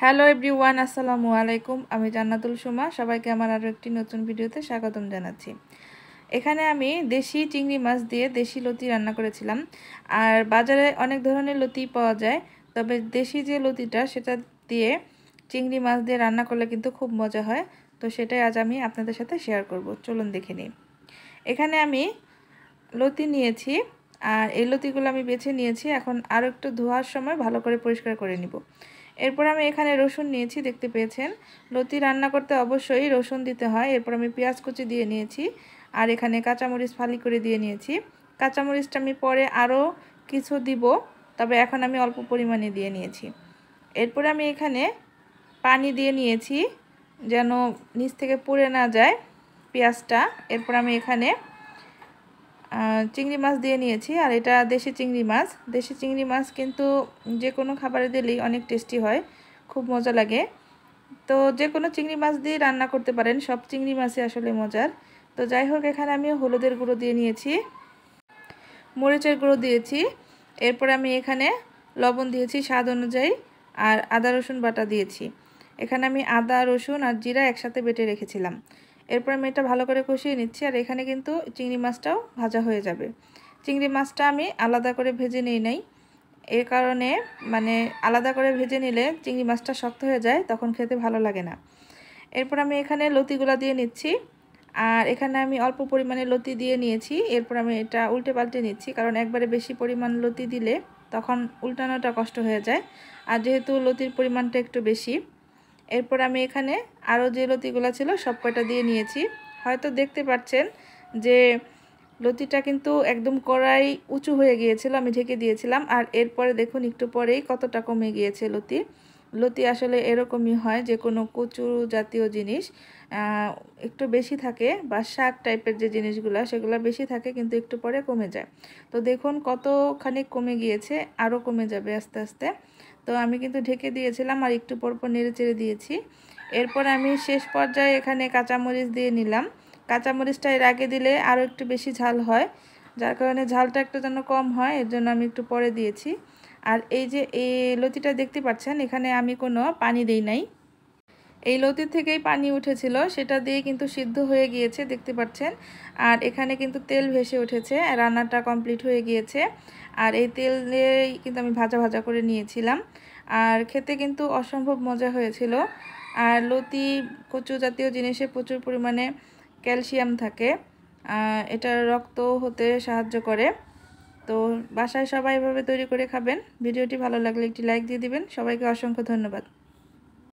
Hello everyone, আসসালামু আলাইকুম। আমি জান্নাতুল সুমা। সবাইকে আমার আরও একটি নতুন ভিডিওতে স্বাগতম জানাচ্ছি। এখানে আমি দেশি চিংড়ি মাছ দিয়ে দেশি লতি রান্না করেছিলাম। আর বাজারে অনেক ধরনের লতি পাওয়া যায়, তবে দেশি যে লতিটা সেটা দিয়ে চিংড়ি মাছ দিয়ে রান্না করলে কিন্তু খুব মজা হয়। তো সেটাই আজ আমি আপনাদের সাথে শেয়ার করব। চলুন দেখে নিই। এখানে আমি লতি নিয়েছি, আর এই লতিগুলো আমি বেছে নিয়েছি। এখন আরও একটু ধোয়ার সময় ভালো করে পরিষ্কার করে নিব। এরপর আমি এখানে রসুন নিয়েছি, দেখতে পেয়েছেন। লতি রান্না করতে অবশ্যই রসুন দিতে হয়। এরপর আমি পেঁয়াজ কুচি দিয়ে নিয়েছি, আর এখানে কাঁচামরিচ ফালি করে দিয়ে নিয়েছি। কাঁচামরিচটা আমি পরে আরও কিছু দিব, তবে এখন আমি অল্প পরিমাণে দিয়ে নিয়েছি। এরপর আমি এখানে পানি দিয়ে নিয়েছি যেন নিচ থেকে পুড়ে না যায় পেঁয়াজটা। এরপর আমি এখানে চিংড়ি মাছ দিয়ে নিয়েছি, আর এটা দেশি চিংড়ি মাছ। দেশি চিংড়ি মাছ কিন্তু যে কোনো খাবারে দিলেই অনেক টেস্টি হয়, খুব মজা লাগে। তো যে কোনো চিংড়ি মাছ দিয়ে রান্না করতে পারেন, সব চিংড়ি মাছই আসলে মজার। তো যাই হোক, এখানে আমি হলুদের গুঁড়ো দিয়ে নিয়েছি, মরিচের গুঁড়ো দিয়েছি। এরপর আমি এখানে লবণ দিয়েছি স্বাদ অনুযায়ী, আর আদা রসুন বাটা দিয়েছি। এখানে আমি আদা রসুন আর জিরা একসাথে বেটে রেখেছিলাম। এরপর আমি এটা ভালো করে কষিয়ে নিচ্ছি, আর এখানে কিন্তু চিংড়ি মাছটাও ভাজা হয়ে যাবে। চিংড়ি মাছটা আমি আলাদা করে ভেজে নিই নাই, এই কারণে আলাদা করে ভেজে নিলে চিংড়ি মাছটা শক্ত হয়ে যায়, তখন খেতে ভালো লাগে না। এরপর আমি এখানে লতিগুলা দিয়ে নিচ্ছি, আর এখানে আমি অল্প পরিমাণে লতি দিয়ে নিয়েছি। এরপর আমি এটা উল্টে পাল্টে নিচ্ছি, কারণ একবারে বেশি পরিমাণ লতি দিলে তখন উল্টানোটা কষ্ট হয়ে যায়, আর যেহেতু লতির পরিমাণটা একটু বেশি। এরপর আমি এখানে আরও যে লতিগুলো ছিল সব কয়টা দিয়ে নিয়েছি। হয়তো দেখতে পাচ্ছেন যে লতিটা কিন্তু একদম কড়াই উঁচু হয়ে গিয়েছিল, আমি ঢেকে দিয়েছিলাম। আর এরপরে দেখুন একটু পরেই কতটা কমে গিয়েছে লতি। লতি আসলে এরকমই হয়, যে কোনো কচু জাতীয় জিনিস একটু বেশি থাকে, বা শাক টাইপের যে জিনিসগুলো সেগুলো বেশি থাকে, কিন্তু একটু পরে কমে যায়। তো দেখুন কতখানি কমে গিয়েছে, আরও কমে যাবে আস্তে আস্তে। তো আমি কিন্তু ঢেকে দিয়েছিলাম, আর একটু পরপর নেড়ে চেড়ে দিয়েছি। এরপর আমি শেষ পর্যায়ে এখানে কাঁচামরিচ দিয়ে নিলাম। কাঁচামরিচটা এর আগে দিলে আরও একটু বেশি ঝাল হয়, যার কারণে ঝালটা একটু যেন কম হয়, এর জন্য আমি একটু পরে দিয়েছি। আর এই যে এই লতিটা দেখতে পাচ্ছেন, এখানে আমি কোনো পানি দেই নাই। এই লতি থেকেই পানি উঠেছিল, সেটা দিয়ে কিন্তু সিদ্ধ হয়ে গিয়েছে, দেখতে পাচ্ছেন। আর এখানে কিন্তু তেল ভেসে উঠেছে, রান্নাটা কমপ্লিট হয়ে গিয়েছে। আর এই তেল দিয়েই কিন্তু আমি ভাজা ভাজা করে নিয়েছিলাম, আর খেতে কিন্তু অসম্ভব মজা হয়েছিল। আর লতি কচু জাতীয় জিনিসে প্রচুর পরিমাণে ক্যালসিয়াম থাকে, এটা রক্ত হতে সাহায্য করে। তো বাসায় সবাই এভাবে তৈরি করে খাবেন। ভিডিওটি ভালো লাগলে একটি লাইক দিয়ে দিবেন। সবাইকে অসংখ্য ধন্যবাদ।